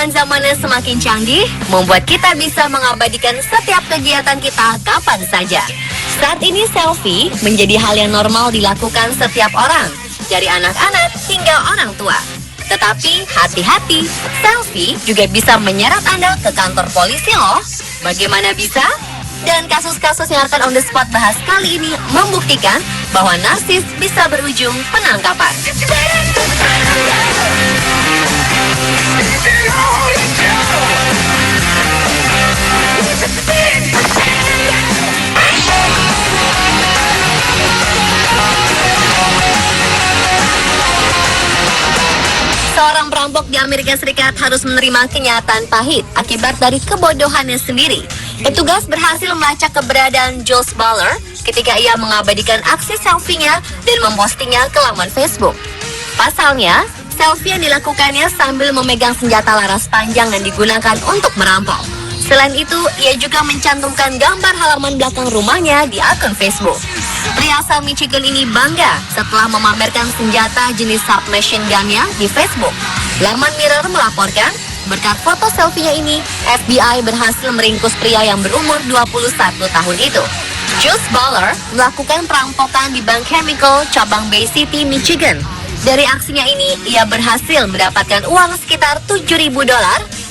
Perkembangan zaman yang semakin canggih membuat kita bisa mengabadikan setiap kegiatan kita kapan saja. Saat ini selfie menjadi hal yang normal dilakukan setiap orang, dari anak-anak hingga orang tua. Tetapi hati-hati, selfie juga bisa menyeret Anda ke kantor polisi loh. Bagaimana bisa? Dan kasus-kasus yang akan on the spot bahas kali ini membuktikan bahwa narsis bisa berujung penangkapan. Seorang perampok di Amerika Serikat harus menerima kenyataan pahit akibat dari kebodohannya sendiri. Petugas berhasil melacak keberadaan Jules Baller ketika ia mengabadikan aksi selfie-nya dan mempostingnya ke laman Facebook. Pasalnya, selfie yang dilakukannya sambil memegang senjata laras panjang yang digunakan untuk merampok. Selain itu, ia juga mencantumkan gambar halaman belakang rumahnya di akun Facebook. Pria asal Michigan ini bangga setelah memamerkan senjata jenis submachine gun-nya di Facebook. Laman Mirror melaporkan, berkat foto selfie-nya ini, FBI berhasil meringkus pria yang berumur 21 tahun itu. Jules Baller melakukan perampokan di Bank Chemical, cabang Bay City, Michigan. Dari aksinya ini, ia berhasil mendapatkan uang sekitar $7.000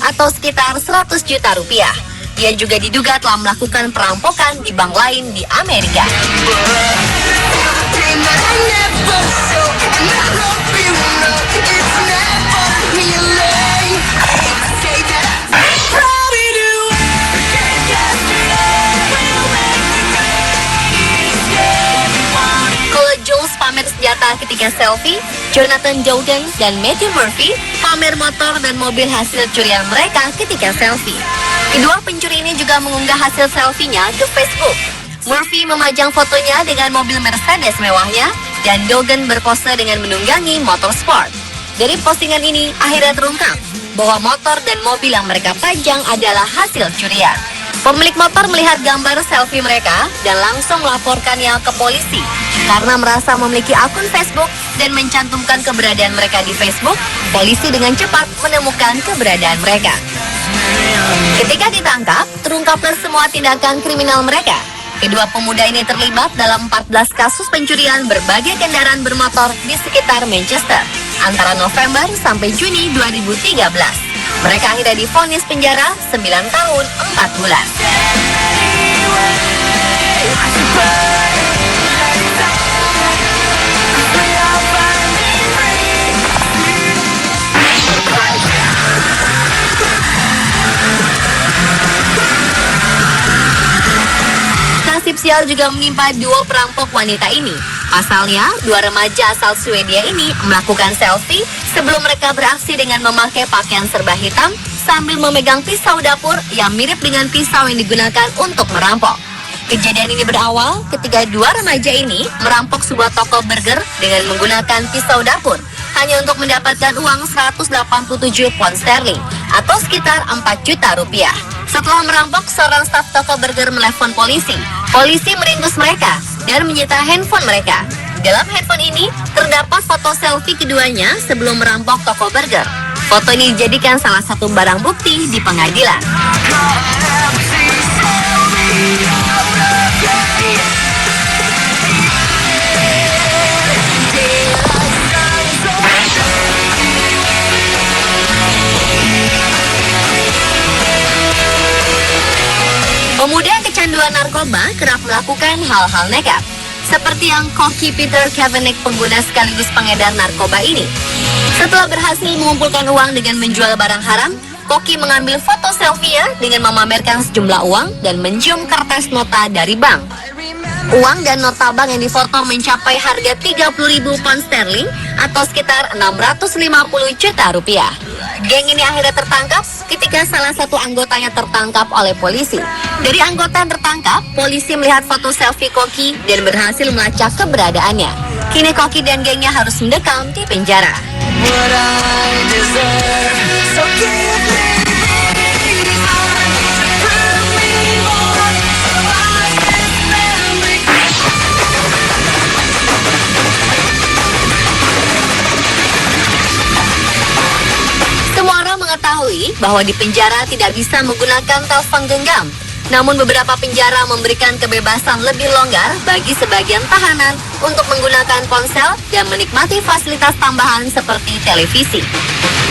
atau sekitar 100 juta rupiah. Ia juga diduga telah melakukan perampokan di bank lain di Amerika. Kalau Jules pamer senjata ketika selfie, Jonathan Dogen dan Matthew Murphy pamer motor dan mobil hasil curian mereka ketika selfie. Kedua pencuri ini juga mengunggah hasil selfie-nya ke Facebook. Murphy memajang fotonya dengan mobil Mercedes mewahnya dan Dogen berpose dengan menunggangi motor sport. Dari postingan ini akhirnya terungkap bahwa motor dan mobil yang mereka pajang adalah hasil curian. Pemilik motor melihat gambar selfie mereka dan langsung melaporkannya ke polisi. Karena merasa memiliki akun Facebook dan mencantumkan keberadaan mereka di Facebook, polisi dengan cepat menemukan keberadaan mereka. Ketika ditangkap, terungkaplah semua tindakan kriminal mereka. Kedua pemuda ini terlibat dalam 14 kasus pencurian berbagai kendaraan bermotor di sekitar Manchester antara November sampai Juni 2013. Mereka akhirnya divonis penjara 9 tahun 4 bulan. Nasib sial juga menimpa dua perampok wanita ini. Pasalnya, dua remaja asal Swedia ini melakukan selfie sebelum mereka beraksi dengan memakai pakaian serba hitam sambil memegang pisau dapur yang mirip dengan pisau yang digunakan untuk merampok. Kejadian ini berawal ketika dua remaja ini merampok sebuah toko burger dengan menggunakan pisau dapur hanya untuk mendapatkan uang 187 pound sterling atau sekitar 4 juta rupiah. Setelah merampok, seorang staf toko burger menelpon polisi. Polisi meringkus mereka dan menyita handphone mereka. Dalam handphone ini terdapat foto selfie keduanya sebelum merampok toko burger. Foto ini dijadikan salah satu barang bukti di pengadilan. Pemuda yang kecanduan narkoba kerap melakukan hal-hal nekat, seperti yang Koki Peter Kavanagh, pengguna sekaligus pengedar narkoba ini. Setelah berhasil mengumpulkan uang dengan menjual barang haram, Koki mengambil foto selfie-nya dengan memamerkan sejumlah uang dan mencium kertas nota dari bank. Uang dan nota bank yang difoto mencapai harga 30.000 pound sterling atau sekitar 650 juta rupiah. Geng ini akhirnya tertangkap ketika salah satu anggotanya tertangkap oleh polisi. Dari anggota yang tertangkap, polisi melihat foto selfie Koki dan berhasil melacak keberadaannya. Kini Koki dan gengnya harus mendekam di penjara. Semua orang mengetahui lagi bahwa di penjara tidak bisa menggunakan telepon genggam. Namun beberapa penjara memberikan kebebasan lebih longgar bagi sebagian tahanan untuk menggunakan ponsel dan menikmati fasilitas tambahan seperti televisi.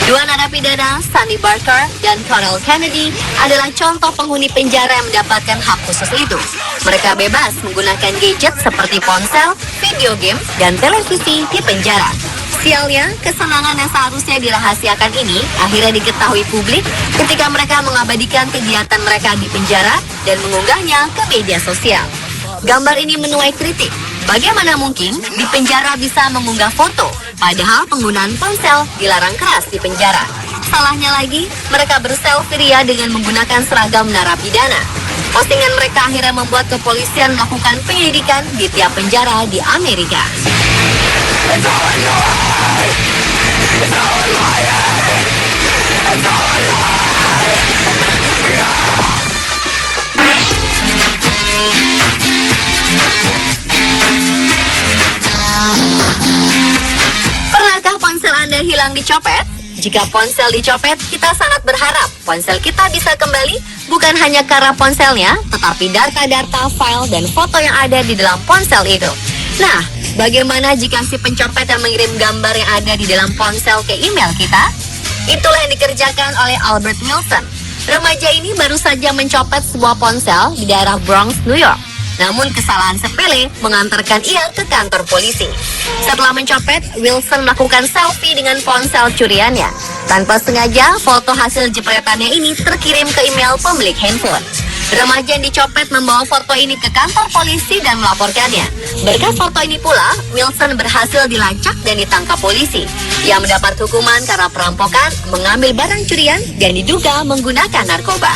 Dua narapidana, Sunny Barker dan Colonel Kennedy, adalah contoh penghuni penjara yang mendapatkan hak khusus itu. Mereka bebas menggunakan gadget seperti ponsel, video game, dan televisi di penjara. Sialnya, kesenangan yang seharusnya dirahasiakan ini akhirnya diketahui publik ketika mereka mengabadikan kegiatan mereka di penjara dan mengunggahnya ke media sosial. Gambar ini menuai kritik. Bagaimana mungkin di penjara bisa mengunggah foto, padahal penggunaan ponsel dilarang keras di penjara. Salahnya lagi, mereka berselfie ria dengan menggunakan seragam narapidana. Postingan mereka akhirnya membuat kepolisian melakukan penyelidikan di tiap penjara di Amerika. Pernahkah ponsel Anda hilang dicopet? Jika ponsel dicopet, kita sangat berharap ponsel kita bisa kembali bukan hanya karena ponselnya, tetapi data-data, file, dan foto yang ada di dalam ponsel itu. Nah, bagaimana jika si pencopet yang mengirim gambar yang ada di dalam ponsel ke email kita? Itulah yang dikerjakan oleh Albert Wilson. Remaja ini baru saja mencopet sebuah ponsel di daerah Bronx, New York. Namun kesalahan sepele mengantarkan ia ke kantor polisi. Setelah mencopet, Wilson melakukan selfie dengan ponsel curiannya. Tanpa sengaja, foto hasil jepretannya ini terkirim ke email pemilik handphone. Remaja yang dicopet membawa foto ini ke kantor polisi dan melaporkannya. Berkat foto ini pula, Wilson berhasil dilacak dan ditangkap polisi. Ia mendapat hukuman karena perampokan, mengambil barang curian, dan diduga menggunakan narkoba.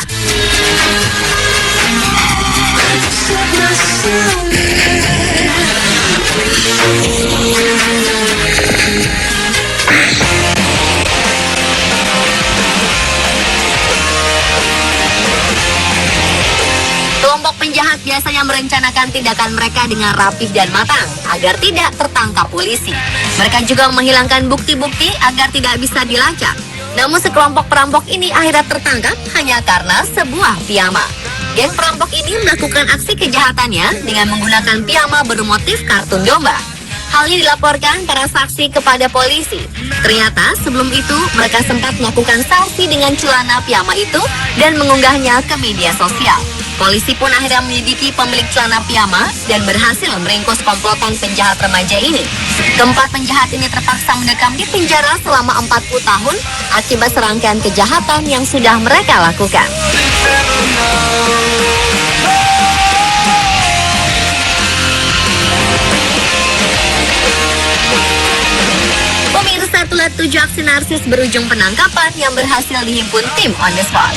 Kelompok penjahat biasanya merencanakan tindakan mereka dengan rapih dan matang agar tidak tertangkap polisi. Mereka juga menghilangkan bukti-bukti agar tidak bisa dilacak. Namun sekelompok perampok ini akhirnya tertangkap hanya karena sebuah piyama. Geng perampok ini melakukan aksi kejahatannya dengan menggunakan piyama bermotif kartun domba. Hal ini dilaporkan para saksi kepada polisi. Ternyata sebelum itu mereka sempat melakukan selfie dengan celana piyama itu dan mengunggahnya ke media sosial. Polisi pun akhirnya menyelidiki pemilik celana piyama dan berhasil meringkus komplotan penjahat remaja ini. Keempat penjahat ini terpaksa mendekam di penjara selama 40 tahun akibat serangkaian kejahatan yang sudah mereka lakukan. Pemirsa, itulah 7 aksi narsis berujung penangkapan yang berhasil dihimpun tim On The Spot.